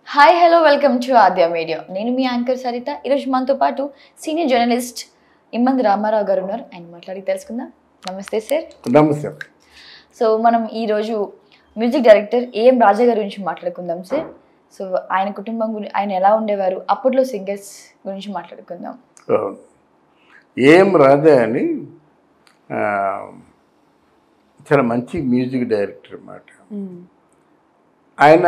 Hi hello welcome to Aadya media. నేను మీ anchor Saritha. ఈరోజు మనతో పాటు సీనియర్ జర్నలిస్ట్ ఇమ్మంది రామారావు గారు ఉన్నారు. ఆయన మాట్లాడి తెలుసుకుందాం. నమస్తే సార్. నమస్తే. సో మనం ఈరోజు మ్యూజిక్ డైరెక్టర్ ఏఎం రాజా గారి గురించి మాట్లాడుకుందాం సార్. సో ఆయన కుటుంబం గురించి, ఆయన ఎలా ఉండేవారు, అప్పట్లో సింగర్స్ గురించి మాట్లాడుకుందాం. ఏఎం రాజా అని చాలా మంచి మ్యూజిక్ డైరెక్టర్ అన్నమాట. ఆయన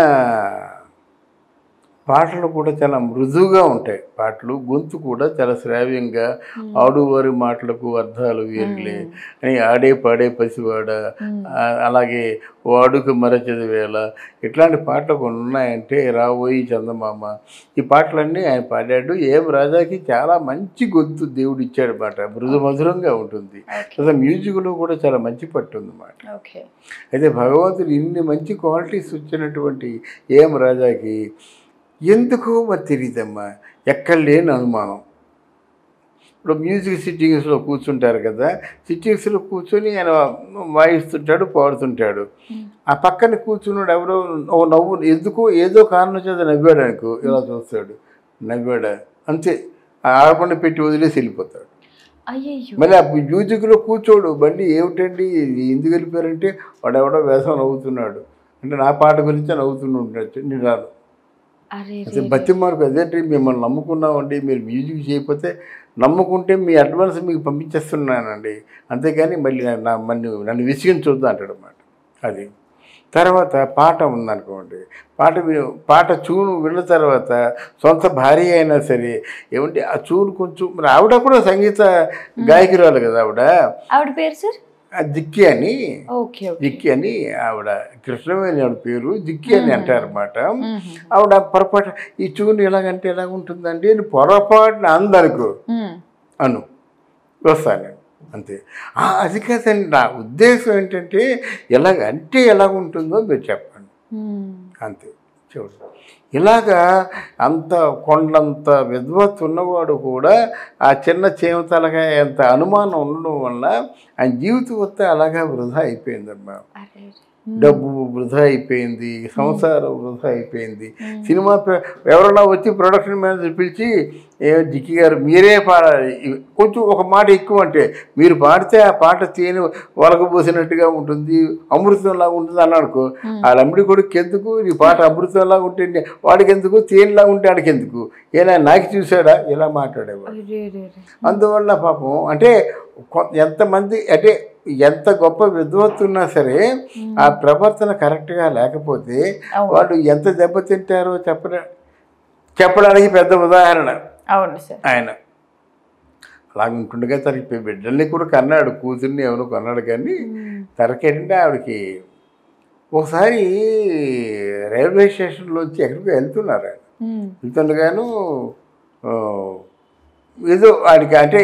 పాటలు కూడా చాలా మృదువుగా ఉంటాయి. పాటలు గొంతు కూడా చాలా శ్రావ్యంగా, ఆడువారి మాటలకు అర్థాలు వేరులే అని, ఆడే పాడే పసివాడ, అలాగే వాడుక మరచది వేళ, ఇట్లాంటి పాటలు కొన్ని ఉన్నాయంటే, రాబోయి చందమామ, ఈ పాటలన్నీ ఆయన పాడాడు. ఏం రాజాకి చాలా మంచి గొంతు దేవుడు ఇచ్చాడు అన్నమాట. మృదు మధురంగా ఉంటుంది. అసలు మ్యూజిక్లో కూడా చాలా మంచి పట్టు ఉందన్నమాట. అయితే భగవంతుడు ఇన్ని మంచి క్వాలిటీస్ వచ్చినటువంటి ఏం రాజాకి ఎందుకో మరి తెలియదమ్మా, ఎక్కడ లేని అనుమానం. ఇప్పుడు మ్యూజిక్ సిట్టింగ్స్లో కూర్చుంటారు కదా, సిట్టింగ్స్లో కూర్చొని ఆయన వాయిస్తుంటాడు, పాడుతుంటాడు. ఆ పక్కన కూర్చున్నాడు ఎవరో నవ్వు, ఎందుకో ఏదో కారణం చేత నవ్వాడు అనుకో, ఇలా చూస్తాడు, నవ్వాడా అంతే, ఆడపండి పెట్టి వదిలేసి వెళ్ళిపోతాడు. మళ్ళీ ఆ మ్యూజిక్లో కూర్చోడు. బండి ఏమిటండి ఎందుకు వెళ్ళిపోయారంటే, వాడు ఎవడో వేసం నవ్వుతున్నాడు అంటే నా పాట గురించి నవ్వుతూనే ఉంటాడు. నేను రాను అసలు బతి మార్కు అదేంటి, మిమ్మల్ని నమ్ముకున్నామండి, మీరు మ్యూజిక్ చేయకపోతే నమ్ముకుంటే మీ అడ్వాన్స్ మీకు పంపించేస్తున్నానండి, అంతేగాని మళ్ళీ నన్ను విసిగించొద్దు అంటాడు అన్నమాట. అది తర్వాత పాట ఉందనుకోండి, పాట చూను విన్న తర్వాత సొంత భార్య అయినా సరే ఏమంటే ఆ చూను కొంచెం, మరి ఆవిడ కూడా సంగీత గాయకురాలు కదా, ఆవిడ పేరు సార్ జిక్కి అని, జిక్కి అని ఆవిడ, కృష్ణవేణి ఆవిడ పేరు, జిక్కి అని అంటారన్నమాట. ఆవిడ పొరపాటు ఈ చూను ఎలాగంటే ఎలాగ ఉంటుందండి అని పొరపాటున అందనుకో అను వస్తాను అంతే. అది కాదండి, నా ఉద్దేశం ఏంటంటే ఎలాగంటే ఎలాగుంటుందో మీరు చెప్పండి అంతే. చూడండి, ఇలాగా అంత కొండంత విద్వత్తు ఉన్నవాడు కూడా ఆ చిన్న చేమతలగా ఎంత అనుమానం ఉండడం వల్ల ఆయన జీవితం వస్తే అలాగా వృధా అయిపోయిందమ్మా. డబ్బు వృధా అయిపోయింది, సంసారం వృధా అయిపోయింది. సినిమా ఎవరైనా వచ్చి ప్రొడక్షన్ మేనేజర్ పిలిచి, జిక్కి గారు మీరే పాడాలి, కొంచెం ఒక మాట ఎక్కువ అంటే మీరు పాడితే ఆ పాట తేనె వలకబోసినట్టుగా ఉంటుంది, అమృతంలాగా ఉంటుంది అన్నాడుకో, ఆ లంబడి కొడుకు ఎందుకు, నీ పాట అమృతంలాగా ఉంటే వాడికి ఎందుకు, తేనెలాగా ఉంటే వాడికి ఎందుకు, ఏనా నాకు చూసాడా, ఇలా మాట్లాడేవాడు. అందువల్ల పాపం అంటే ఎంతమంది అంటే ఎంత గొప్ప విద్వత్తు ఉన్నా సరే ఆ ప్రవర్తన కరెక్ట్గా లేకపోతే వాళ్ళు ఎంత దెబ్బతింటారో చెప్పడానికి పెద్ద ఉదాహరణ ఆయన. అలాగుంటుండగా తనకి బిడ్డల్ని కూడా కన్నాడు, కూతుర్ని ఎవరో కన్నాడు. కానీ తనకేంటంటే ఆవిడకి ఒకసారి రైల్వే స్టేషన్లోంచి ఎక్కడికో వెళ్తున్నారు. ఆయన వెళ్తుండగాను ఏదో ఆడికి అంటే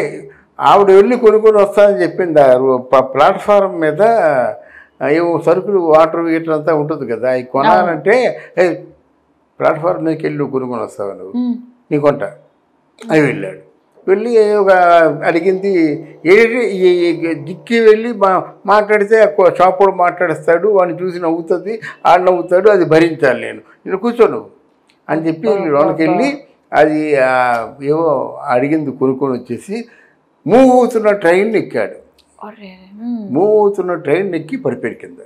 ఆవిడ వెళ్ళి కొనుక్కొని వస్తానని చెప్పింది. ప్లాట్ఫారం మీద ఏవో సరుకులు, వాటర్ వీటర్ అంతా ఉంటుంది కదా, అవి కొనాలంటే ప్లాట్ఫారం మీదకి వెళ్ళి కొనుక్కొని వస్తావు నువ్వు, నీ కొంట అని వెళ్ళాడు. వెళ్ళి ఒక అడిగింది ఏంటి, జిక్కి వెళ్ళి మాట్లాడితే షాప్ కూడా మాట్లాడిస్తాడు, వాడిని చూసి నవ్వుతుంది, ఆడ నవ్వుతాడు, అది భరించాలి, నేను కూర్చోను అని చెప్పి లోనికి వెళ్ళి అది ఏవో అడిగింది కొనుక్కొని వచ్చేసి మూవ్ అవుతున్న ట్రైన్ ఎక్కాడు. మూవ్ అవుతున్న ట్రైన్ ఎక్కి పడిపోయాడు కింద.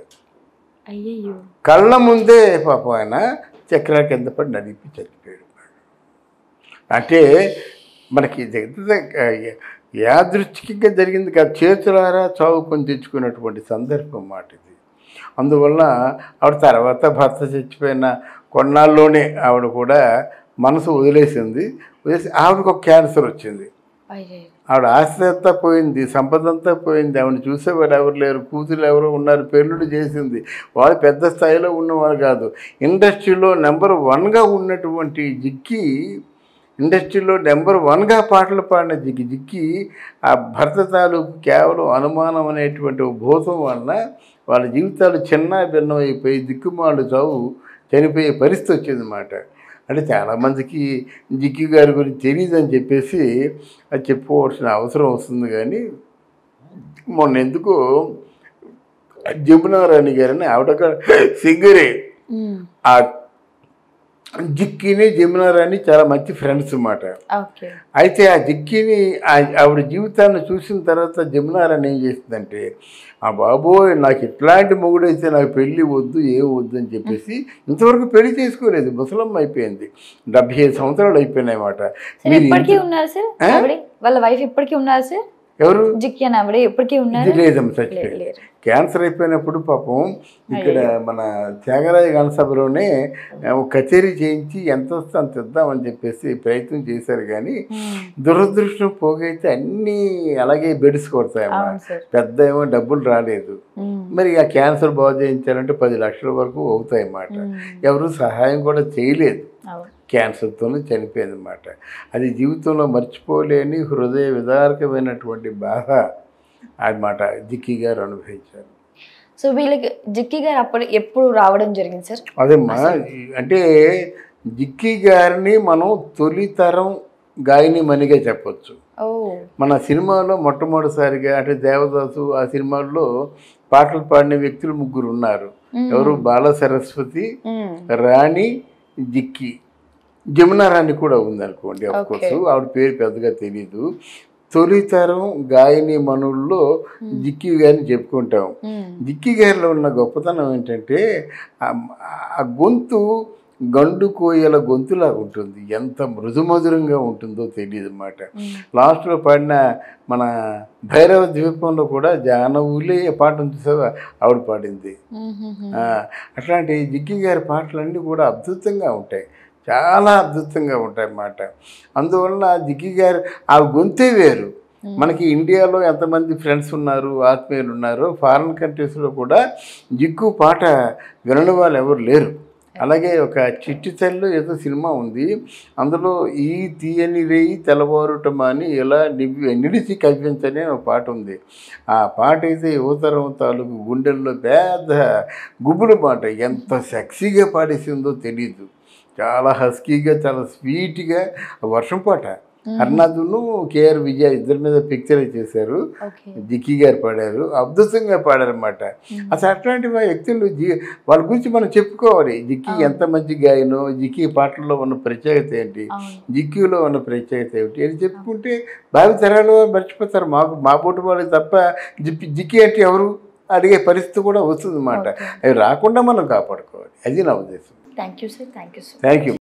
కళ్ళ ముందే పాపం ఆయన చక్రాల కింద పడి నడిపి చచ్చిపోయాడు. అంటే మనకి యాదృచ్ఛికంగా జరిగింది కాదు, చేతులారా చావుకొని తెచ్చుకున్నటువంటి సందర్భం మాట ఇది. అందువల్ల ఆవిడ తర్వాత భర్త చచ్చిపోయిన కొన్నాళ్ళలోనే ఆవిడ కూడా మనసు వదిలేసి ఆవిడకు ఒక క్యాన్సర్ వచ్చింది. ఆవిడ ఆస్తి అంతా పోయింది, సంపద అంతా పోయింది, ఆవిడని చూసేవారు ఎవరు లేరు, కూతురు ఎవరో ఉన్నారు, పెళ్ళిళ్ళు చేసింది. వాళ్ళు పెద్ద స్థాయిలో ఉన్నవారు కాదు. ఇండస్ట్రీలో నెంబర్ 1గా ఉన్నటువంటి జిక్కి, ఇండస్ట్రీలో నెంబర్ 1గా పాటలు పాడిన జిక్కి ఆ భర్త తాలూకు కేవలం అనుమానం అనేటువంటి భూతం వలన వాళ్ళ జీవితాలు చిన్న భిన్నం అయిపోయి దిక్కుమాలు చావు చనిపోయే పరిస్థితి వచ్చిందన్నమాట. అంటే చాలామందికి జిక్కి గారి గురించి తెలియదని చెప్పేసి అది చెప్పుకోవాల్సిన అవసరం వస్తుంది. కానీ మొన్న ఎందుకో జమునారాణి గారని ఆవిడ సింగరే, జిక్కిని జమునారాణి చాలా మంచి ఫ్రెండ్స్ అన్నమాట. ఓకే. అయితే ఆ జిక్కిని ఆవిడ జీవితాన్ని చూసిన తర్వాత జమునారాణి ఏం చేసిందంటే, ఆ బాబోయ్ నాకు ఇట్లాంటి మొగుడైతే నాకు పెళ్ళి వద్దు ఏం వద్దు అని చెప్పేసి ఇంతవరకు పెళ్లి చేసుకోలేదు. ముసలమ్మ అయిపోయింది, 75 సంవత్సరాలు అయిపోయినాయి అన్నమాట. సార్ ఇప్పటికీ ఉన్నారు సార్ ఆవిడ, వాళ్ళ వైఫ్ ఇప్పటికీ ఉన్నారు సార్? ఎవరు? జిక్కి అని ఆవిడ ఇప్పటికీ ఉన్నారు? లేదమ్మ, చచ్చిపోయింది. క్యాన్సర్ అయిపోయినప్పుడు పాపం ఇక్కడ మన త్యాగరాజ గణసభలోనే కచేరీ చేయించి ఎంత వస్తే అంత ఇద్దామని చెప్పేసి ప్రయత్నం చేశారు. కానీ దురదృష్టం పోగైతే అన్నీ అలాగే బెడ్స్ కొడతాయమ్మా. పెద్ద ఏమో డబ్బులు రాలేదు. మరి ఆ క్యాన్సర్ బాగు చేయించాలంటే 10 లక్షల వరకు అవుతాయి అన్నమాట. ఎవరు సహాయం కూడా చేయలేదు. క్యాన్సర్తోనే చనిపోయింది అన్నమాట. అది జీవితంలో మర్చిపోలేని హృదయ విదారకమైనటువంటి బాధ అన్నమాట జిక్కి గారు అనుభవించారు. సో వీళ్ళకి జిక్కి గారు అప్పుడు ఎప్పుడు రావడం జరిగింది సార్? అదేమ్మా, అంటే జిక్కి గారిని మనం తొలితరం గాయని మనిగా చెప్పొచ్చు. మన సినిమాలో మొట్టమొదటిసారిగా అంటే దేవదాసు ఆ సినిమాల్లో పాటలు పాడిన వ్యక్తులు 3 ఉన్నారు. ఎవరు? బాల సరస్వతి, రాణి, జిక్కి. జమునారాణి కూడా ఉందనుకోండి. అఫ్కోర్స్ ఆవిడ పేరు పెద్దగా తెలీదు. తొలితరం గాయని మనుల్లో జిక్కి గారిని చెప్పుకుంటాం. జిక్కి గారిలో ఉన్న గొప్పతనం ఏంటంటే ఆ గొంతు గండు కోయల గొంతులాగా ఉంటుంది. ఎంత మృదుమధురంగా ఉంటుందో తెలియదు అన్నమాట. లాస్ట్లో పాడిన మన భైరవ ద్వీపంలో కూడా జానవులే పాట చూసావా, ఆవిడ పాడింది. అట్లాంటి జిక్కి గారి పాటలన్నీ కూడా అద్భుతంగా ఉంటాయి, చాలా అద్భుతంగా ఉంటాయి అన్నమాట. అందువలన జిక్కి గారు ఆ గొంతే వేరు. మనకి ఇండియాలో ఎంతమంది ఫ్రెండ్స్ ఉన్నారు, ఆత్మీయులు ఉన్నారు, ఫారిన్ కంట్రీస్లో కూడా జిక్కు పాట వినని వాళ్ళు ఎవరు లేరు. అలాగే ఒక చిట్టి తల్లి ఏదో సినిమా ఉంది, అందులో ఈ తీయని రేయి తెల్లవారుటమా అని ఇలా నిడిచి కవ్వించని ఒక పాట ఉంది. ఆ పాట అయితే యువతరం తాలూకు గుండెల్లో పెద్ద గుబులు పాట. ఎంత సెక్సీగా పాడేసిందో తెలీదు. చాలా హస్కీగా, చాలా స్వీట్గా. వర్షం పాట. హర్నాథును కేఆర్ విజయ ఇద్దరి మీద పిక్చర్ చేశారు. జిక్కి గారు పాడారు, అద్భుతంగా పాడారన్నమాట. అసలు అట్లాంటి వ్యక్తులు వాళ్ళ గురించి మనం చెప్పుకోవాలి. జిక్కి ఎంత మంచి గాయనో, జిక్కి పాటల్లో ఉన్న ప్రత్యేకత ఏంటి, జిక్కిలో ఉన్న ప్రత్యేకత ఏమిటి అని చెప్పుకుంటే భావి తరాలు మర్చిపోతారు. మా పోటీ వాళ్ళకి తప్ప జిక్కి అంటే ఎవరు అడిగే పరిస్థితి కూడా వస్తుంది అన్నమాట. అవి రాకుండా మనం కాపాడుకోవాలి. అది నా ఉద్దేశం. Thank you sir. Thank you.